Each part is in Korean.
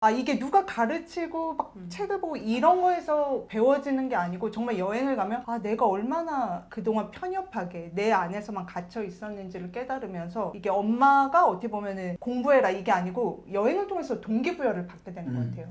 아, 이게 누가 가르치고 막 책을 보고 이런 거에서 배워지는 게 아니고 정말 여행을 가면 아, 내가 얼마나 그동안 편협하게 내 안에서만 갇혀 있었는지를 깨달으면서 이게 엄마가 어떻게 보면은 공부해라 이게 아니고 여행을 통해서 동기부여를 받게 되는 것 같아요.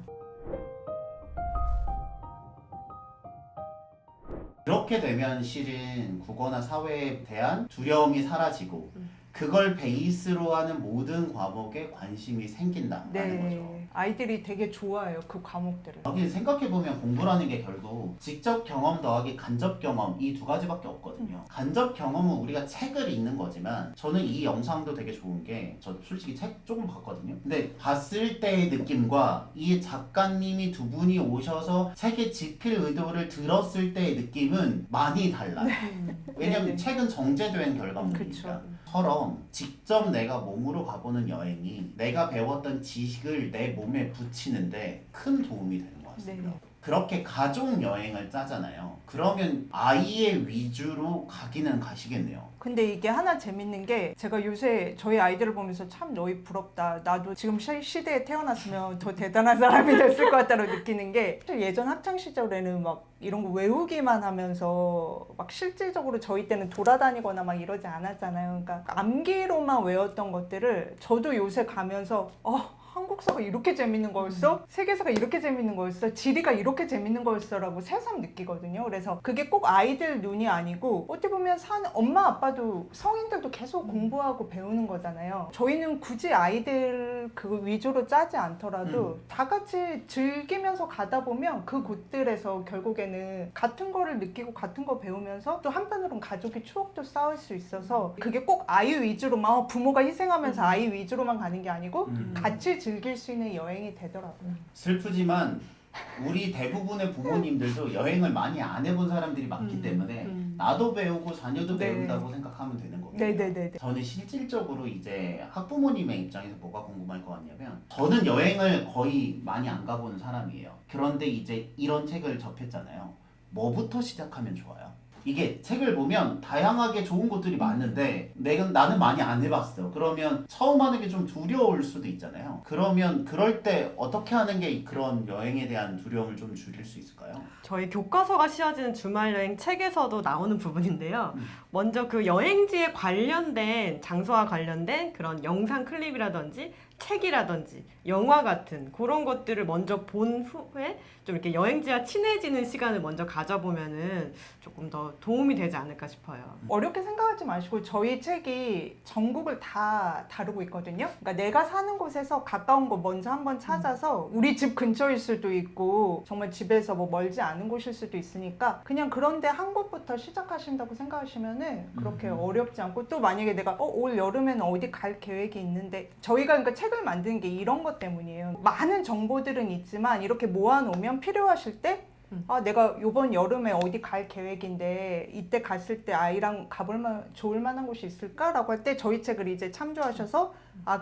그렇게 되면 실은 국어나 사회에 대한 두려움이 사라지고 그걸 베이스로 하는 모든 과목에 관심이 생긴다는 거죠. 아이들이 되게 좋아해요, 그 과목들을. 여기 생각해보면 공부라는 게 결국 직접 경험 더하기 간접 경험 이 두 가지밖에 없거든요. 간접 경험은 우리가 책을 읽는 거지만 저는 이 영상도 되게 좋은 게 저 솔직히 책 조금 봤거든요. 근데 봤을 때의 느낌과 이 작가님이 두 분이 오셔서 책의 집필 의도를 들었을 때의 느낌은 많이 달라요. 왜냐면 네네. 책은 정제된 결과물이니까. 그쵸. 처럼 직접 내가 몸으로 가보는 여행이 내가 배웠던 지식을 내 몸에 붙이는데 큰 도움이 되는 것 같습니다. 네. 그렇게 가족 여행을 짜잖아요. 그러면 아이의 위주로 가기는 가시겠네요. 근데 이게 하나 재밌는 게 제가 요새 저희 아이들을 보면서 참 너희 부럽다. 나도 지금 시대에 태어났으면 더 대단한 사람이 됐을 것 같다고 느끼는 게 예전 학창 시절에는 막 이런 거 외우기만 하면서 막 실질적으로 저희 때는 돌아다니거나 막 이러지 않았잖아요. 그러니까 암기로만 외웠던 것들을 저도 요새 가면서 한국사가 이렇게 재밌는 거였어? 세계사가 이렇게 재밌는 거였어? 지리가 이렇게 재밌는 거였어? 라고 새삼 느끼거든요. 그래서 그게 꼭 아이들 눈이 아니고 어떻게 보면 엄마 아빠도 성인들도 계속 공부하고 배우는 거잖아요. 저희는 굳이 아이들 그 위주로 짜지 않더라도 다 같이 즐기면서 가다 보면 그 곳들에서 결국에는 같은 거를 느끼고 같은 거 배우면서 또 한편으로는 가족의 추억도 쌓을 수 있어서 그게 꼭 아이 위주로만 부모가 희생하면서 아이 위주로만 가는 게 아니고 같이 즐길 수 있는 여행이 되더라고요. 슬프지만 우리 대부분의 부모님들도 여행을 많이 안 해본 사람들이 많기 때문에 나도 배우고 자녀도 네. 배운다고 생각하면 되는 거고요. 네네네. 저는 실질적으로 이제 학부모님의 입장에서 뭐가 궁금할 것 같냐면 저는 여행을 거의 많이 안 가보는 사람이에요. 그런데 이제 이런 책을 접했잖아요. 뭐부터 시작하면 좋아요? 이게 책을 보면 다양하게 좋은 곳들이 많은데 나는 많이 안 해봤어. 그러면 처음 하는 게 좀 두려울 수도 있잖아요. 그러면 그럴 때 어떻게 하는 게 그런 여행에 대한 두려움을 좀 줄일 수 있을까요? 저희 교과서가 씌워지는 주말 여행 책에서도 나오는 부분인데요. 먼저 그 여행지에 관련된 장소와 관련된 그런 영상 클립이라든지 책이라든지 영화 같은 그런 것들을 먼저 본 후에 좀 이렇게 여행지와 친해지는 시간을 먼저 가져보면은 조금 더 도움이 되지 않을까 싶어요. 어렵게 생각하지 마시고 저희 책이 전국을 다 다루고 있거든요. 그러니까 내가 사는 곳에서 가까운 곳 먼저 한번 찾아서 우리 집 근처일 수도 있고 정말 집에서 뭐 멀지 않은 곳일 수도 있으니까 그냥 그런데 한 곳부터 시작하신다고 생각하시면은 그렇게 어렵지 않고 또 만약에 내가 올 여름에는 어디 갈 계획이 있는데 저희가 그러니까 책을 만드는 게 이런 것 때문이에요. 많은 정보들은 있지만 이렇게 모아놓으면 필요하실 때 내가 이번 여름에 어디 갈 계획인데 이때 갔을 때 아이랑 좋을 만한 곳이 있을까라고 할 때 저희 책을 이제 참조하셔서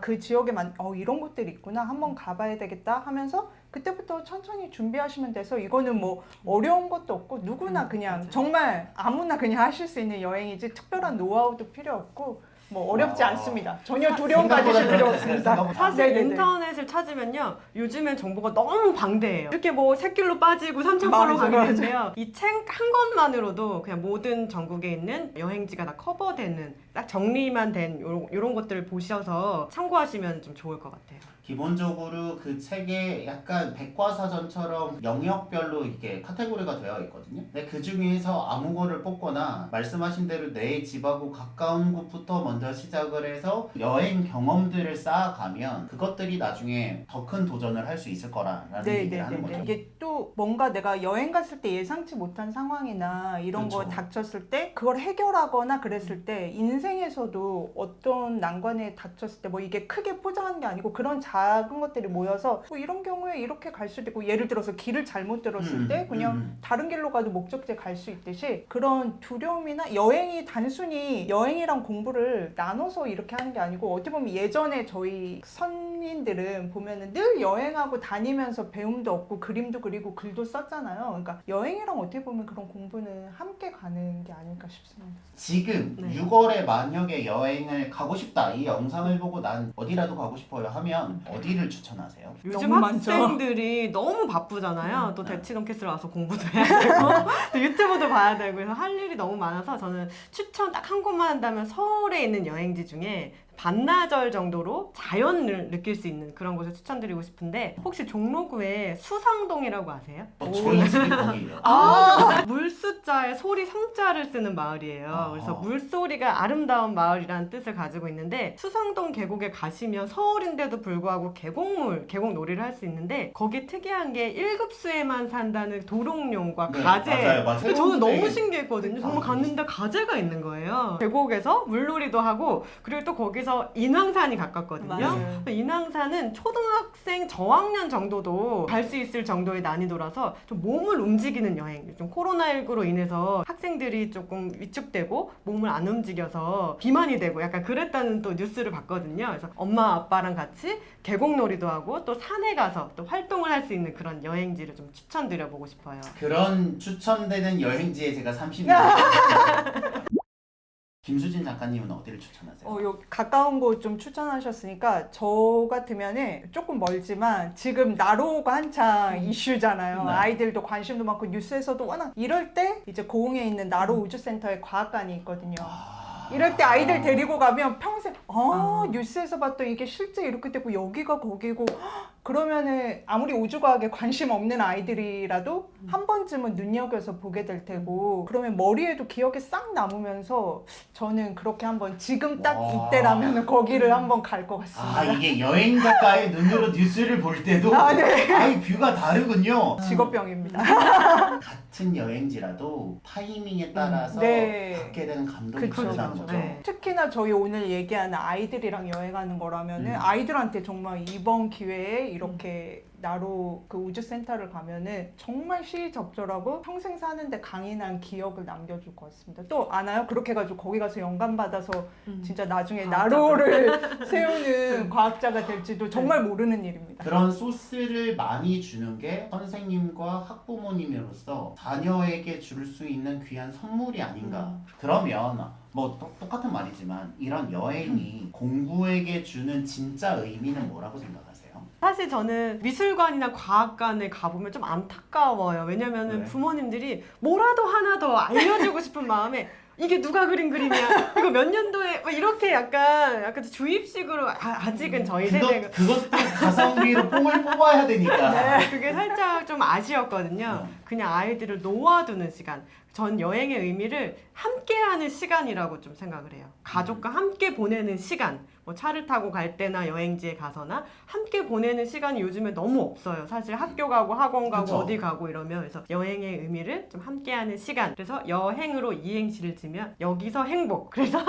그 지역에 이런 곳들이 있구나 한번 가봐야 되겠다 하면서 그때부터 천천히 준비하시면 돼서 이거는 뭐 어려운 것도 없고 누구나 그냥 맞아요. 정말 아무나 그냥 하실 수 있는 여행이지 특별한 노하우도 필요 없고 뭐 어렵지 않습니다. 전혀 두려움 가지실 필요 없습니다. 사실 네네네. 인터넷을 찾으면요, 요즘엔 정보가 너무 방대해요. 이렇게 뭐 샛길로 빠지고 삼천포로 가게 맞아요. 되는데요. 이 책 한 권만으로도 그냥 모든 전국에 있는 여행지가 다 커버되는 딱 정리만 된 요런 것들을 보셔서 참고하시면 좀 좋을 것 같아요. 기본적으로 그 책에 약간 백과사전처럼 영역별로 이렇게 카테고리가 되어 있거든요. 근데 그 중에서 아무 거를 뽑거나 말씀하신 대로 내 집하고 가까운 곳부터 먼저 시작을 해서 여행 경험들을 쌓아가면 그것들이 나중에 더 큰 도전을 할 수 있을 거라는 얘기를 하는 거죠. 이게 또 뭔가 내가 여행 갔을 때 예상치 못한 상황이나 이런 거 그렇죠. 닥쳤을 때 그걸 해결하거나 그랬을 때 인생에서도 어떤 난관에 닥쳤을 때 뭐 이게 크게 포장하는 게 아니고 그런 작은 것들이 모여서 뭐 이런 경우에 이렇게 갈 수도 있고 예를 들어서 길을 잘못 들었을 때 그냥 다른 길로 가도 목적지에 갈 수 있듯이 그런 두려움이나 여행이 단순히 여행이랑 공부를 나눠서 이렇게 하는 게 아니고 어떻게 보면 예전에 저희 선인들은 보면은 늘 여행하고 다니면서 배움도 얻고 그림도 그리고 글도 썼잖아요. 그러니까 여행이랑 어떻게 보면 그런 공부는 함께 가는 게 아닐까 싶습니다. 지금 네. 6월에 만약에 여행을 가고 싶다 이 영상을 보고 난 어디라도 가고 싶어요 하면 어디를 추천하세요? 요즘 너무 많죠. 학생들이 너무 바쁘잖아요. 또 네. 대치동 캐슬 와서 공부도 해야 되고 또 유튜브도 봐야 되고 그래서 할 일이 너무 많아서 저는 추천 딱 한 곳만 한다면 서울에 있는 여행지 중에 반나절 정도로 자연을 느낄 수 있는 그런 곳을 추천드리고 싶은데 혹시 종로구에 수상동이라고 아세요? 저희 집이 거기예요. 물수자에 소리 성자를 쓰는 마을이에요. 그래서 물소리가 아름다운 마을이라는 뜻을 가지고 있는데 수상동 계곡에 가시면 서울인데도 불구하고 계곡놀이를 할 수 있는데 거기 특이한 게 1급수에만 산다는 도롱뇽과 네, 가재. 맞아요. 근데 저는 너무 되게- 신기했거든요. 정말 아, 갔는데 가재가 있는 거예요. 계곡에서 물놀이도 하고 그리고 또 거기서 인왕산이 가깝거든요. 맞아요. 인왕산은 초등학생 저학년 정도도 갈 수 있을 정도의 난이도라서 좀 몸을 움직이는 여행. 요즘 코로나19로 인해서 학생들이 조금 위축되고 몸을 안 움직여서 비만이 되고 약간 그랬다는 또 뉴스를 봤거든요. 그래서 엄마 아빠랑 같이 계곡놀이도 하고 또 산에 가서 또 활동을 할 수 있는 그런 여행지를 좀 추천드려보고 싶어요. 그런 추천되는 여행지에 제가 30년. 김수진 작가님은 어디를 추천하세요? 요 가까운 곳 좀 추천하셨으니까 저 같으면은 조금 멀지만 지금 나로가 한창 이슈잖아요. 네. 아이들도 관심도 많고 뉴스에서도 워낙 이럴 때 이제 고흥에 있는 나로 우주센터에 과학관이 있거든요. 이럴 때 아이들 데리고 가면 평생 뉴스에서 봤던 이게 실제 이렇게 되고 여기가 거기고 그러면은 아무리 우주과학에 관심 없는 아이들이라도 한 번쯤은 눈여겨서 보게 될 테고 그러면 머리에도 기억이 싹 남으면서 저는 그렇게 한번 지금 딱 와. 이때라면 거기를 한번 갈 것 같습니다. 이게 여행 작가의 눈으로 뉴스를 볼 때도 네. 아이 뷰가 다르군요. 직업병입니다. 같은 여행지라도 타이밍에 따라서 네. 갖게 되는 감동이 그쵸, 다르다는 그쵸. 거죠. 네. 특히나 저희 오늘 얘기하는 아이들이랑 여행하는 거라면은 아이들한테 정말 이번 기회에 이렇게 나로 그 우주센터를 가면은 정말 시의적절하고 평생 사는데 강인한 기억을 남겨줄 것 같습니다. 또 아나요? 그렇게 해가지고 거기 가서 영감 받아서 진짜 나중에 나로를 세우는 과학자가 될지도 정말 모르는 일입니다. 그런 소스를 많이 주는 게 선생님과 학부모님으로서 자녀에게 줄 수 있는 귀한 선물이 아닌가. 그러면 뭐 똑같은 말이지만 이런 여행이 공부에게 주는 진짜 의미는 뭐라고 생각하세요? 사실 저는 미술관이나 과학관에 가보면 좀 안타까워요. 왜냐면은 네. 부모님들이 뭐라도 하나 더 알려주고 싶은 마음에 이게 누가 그린 그림이야? 이거 몇 년도에 막 이렇게 약간 주입식으로 아직은 저희 세대가 그것도 가성비로 뽕을 뽑아야 되니까. 그게 살짝 좀 아쉬웠거든요. 그냥 아이들을 놓아두는 시간. 전 여행의 의미를 함께하는 시간이라고 좀 생각을 해요. 가족과 함께 보내는 시간. 뭐 차를 타고 갈 때나 여행지에 가서나 함께 보내는 시간이 요즘에 너무 없어요. 사실 학교 가고 학원 가고 그쵸. 어디 가고 이러면 그래서 여행의 의미를 좀 함께하는 시간. 그래서 여행으로 이행시를 지면 여기서 행복. 그래서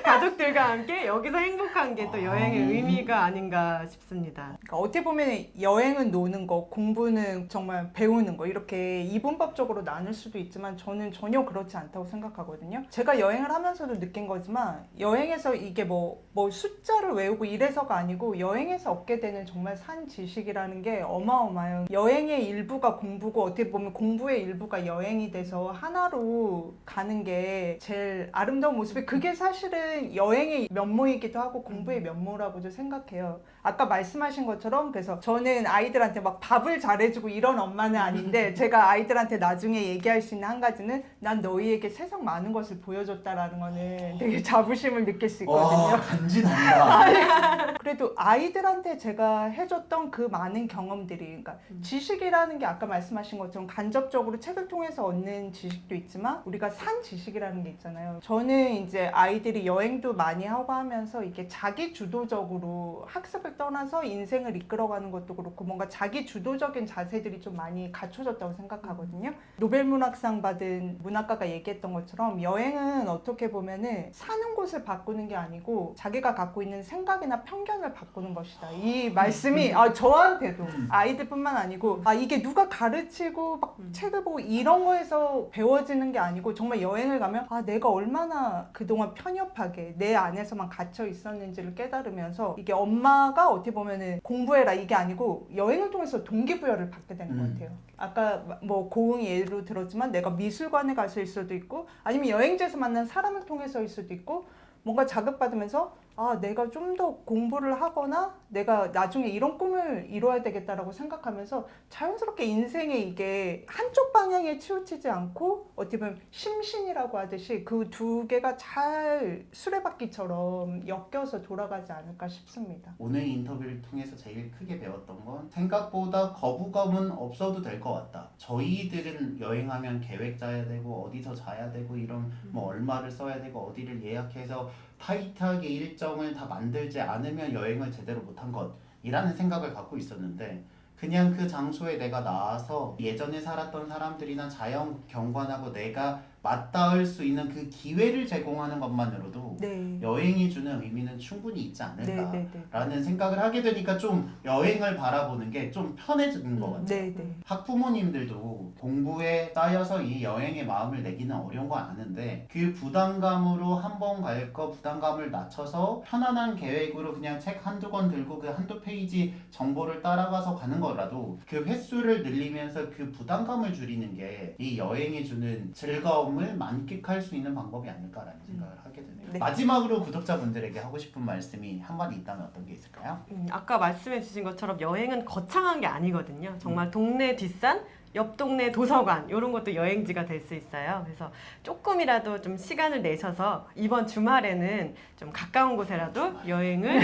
가족들과 함께 여기서 행복한 게 또 여행의 의미가 아닌가 싶습니다. 그러니까 어떻게 보면 여행은 노는 거, 공부는 정말 배우는 거 이렇게 이분법적으로 나눌 수도 있지만 저는 전혀 그렇지 않다고 생각하거든요. 제가 여행을 하면서도 느낀 거지만 여행에서 이게 뭐 숫자를 외우고 이래서가 아니고 여행에서 얻게 되는 정말 산 지식이라는 게 어마어마해요. 여행의 일부가 공부고 어떻게 보면 공부의 일부가 여행이 돼서 하나로 가는 게 제일 아름다운 모습이 그게 사실은 여행의 면모이기도 하고 공부의 면모라고도 생각해요. 아까 말씀하신 것처럼 그래서 저는 아이들한테 막 밥을 잘해주고 이런 엄마는 아닌데 제가 아이들한테 나중에 얘기할 수 있는 한 가지는 난 너희에게 세상 많은 것을 보여줬다라는 거는 되게 자부심을 느낄 수 있거든요. 간지난다. 그래도 아이들한테 제가 해줬던 그 많은 경험들이 그러니까 지식이라는 게 아까 말씀하신 것처럼 간접적으로 책을 통해서 얻는 지식도 있지만 우리가 산 지식이라는 게 있잖아요. 저는 이제 아이들이 여행도 많이 하고 하면서 이게 자기 주도적으로 학습을 떠나서 인생을 이끌어가는 것도 그렇고 뭔가 자기 주도적인 자세들이 좀 많이 갖춰졌다고 생각하거든요. 노벨문학상 받은 문학가가 얘기했던 것처럼 여행은 어떻게 보면은 사는 곳을 바꾸는 게 아니고 자기가 갖고 있는 생각이나 편견을 바꾸는 것이다. 이 말씀이 저한테도 아이들뿐만 아니고 이게 누가 가르치고 막 책을 보고 이런 거에서 배워지는 게 아니고 정말 여행을 가면 내가 얼마나 그동안 편협하게 내 안에서만 갇혀 있었는지를 깨달으면서 이게 엄마가 어떻게 보면은 공부해라 이게 아니고 여행을 통해서 동기부여를 받게 되는 것 같아요. 아까 뭐 고흥이 예로 들었지만 내가 미술관에 가서일 수도 있고 아니면 여행지에서 만난 사람을 통해서일 수도 있고 뭔가 자극받으면서 아, 내가 좀 더 공부를 하거나 내가 나중에 이런 꿈을 이뤄야 되겠다라고 생각하면서 자연스럽게 인생에 이게 한쪽 방향에 치우치지 않고 어떻게 보면 심신이라고 하듯이 그 두 개가 잘 수레바퀴처럼 엮여서 돌아가지 않을까 싶습니다. 오늘 인터뷰를 통해서 제일 크게 배웠던 건 생각보다 거부감은 없어도 될 것 같다. 저희들은 여행하면 계획 짜야 되고 어디서 자야 되고 이런 뭐 얼마를 써야 되고 어디를 예약해서 타이트하게 일정을 다 만들지 않으면 여행을 제대로 못한 것이라는 생각을 갖고 있었는데 그냥 그 장소에 내가 나와서 예전에 살았던 사람들이나 자연 경관하고 내가 맞닿을 수 있는 그 기회를 제공하는 것만으로도 네. 여행이 주는 의미는 충분히 있지 않을까라는 네, 네, 네. 생각을 하게 되니까 좀 여행을 바라보는 게 좀 편해지는 것 같아요. 네, 네. 학부모님들도 공부에 쌓여서 이 여행에 마음을 내기는 어려운 거 아는데 그 부담감으로 한 번 갈 거 부담감을 낮춰서 편안한 계획으로 그냥 책 한두 권 들고 그 한두 페이지 정보를 따라가서 가는 거라도 그 횟수를 늘리면서 그 부담감을 줄이는 게 이 여행이 주는 즐거움을 만끽할 수 있는 방법이 아닐까라는 생각을 하게 되네요. 네. 마지막으로 구독자분들에게 하고 싶은 말씀이 한마디 있다면 어떤 게 있을까요? 아까 말씀해 주신 것처럼 여행은 거창한 게 아니거든요. 정말 동네 뒷산, 옆 동네 도서관 이런 것도 여행지가 될 수 있어요. 그래서 조금이라도 좀 시간을 내셔서 이번 주말에는 좀 가까운 곳에라도 여행을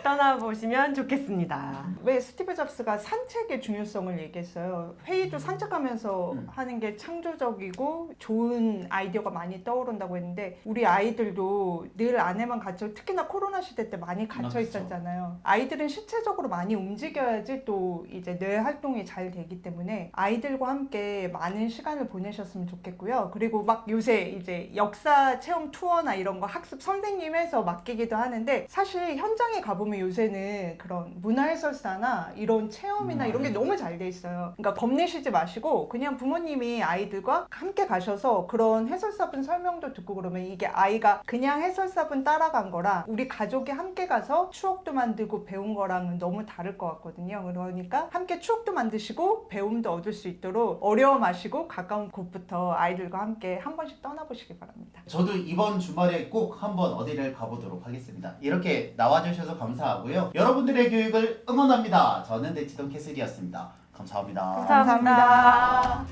떠나보시면 좋겠습니다. 왜 스티브 잡스가 산책의 중요성을 얘기했어요. 회의도 산책하면서 하는 게 창조적이고 좋은 아이디어가 많이 떠오른다고 했는데 우리 아이들도 늘 안에만 갇혀 특히나 코로나 시대 때 많이 갇혀 있었잖아요. 아이들은 신체적으로 많이 움직여야지 또 이제 뇌 활동이 잘 되기 때문에 아이들과 함께 많은 시간을 보내셨으면 좋겠고요. 그리고 막 요새 이제 역사 체험 투어나 이런 거 학습 선생님에서 맡기기도 하는데 사실 현장에 가보면 요새는 그런 문화해설사나 이런 체험이나 이런 게 너무 잘 돼 있어요. 그러니까 겁내시지 마시고 그냥 부모님이 아이들과 함께 가셔서 그런 해설사분 설명도 듣고 그러면 이게 아이가 그냥 해설사분 따라간 거랑 우리 가족이 함께 가서 추억도 만들고 배운 거랑은 너무 다를 것 같거든요. 그러니까 함께 추억도 만드시고 배움도 얻을 수 있도록 어려워 마시고 가까운 곳부터 아이들과 함께 한 번씩 떠나보시기 바랍니다. 저도 이번 주말에 꼭 한번 어디를 가보도록 하겠습니다. 이렇게 나와주셔서 감사하고요. 여러분들의 교육을 응원합니다. 저는 대치동 캐슬이었습니다. 감사합니다. 감사합니다.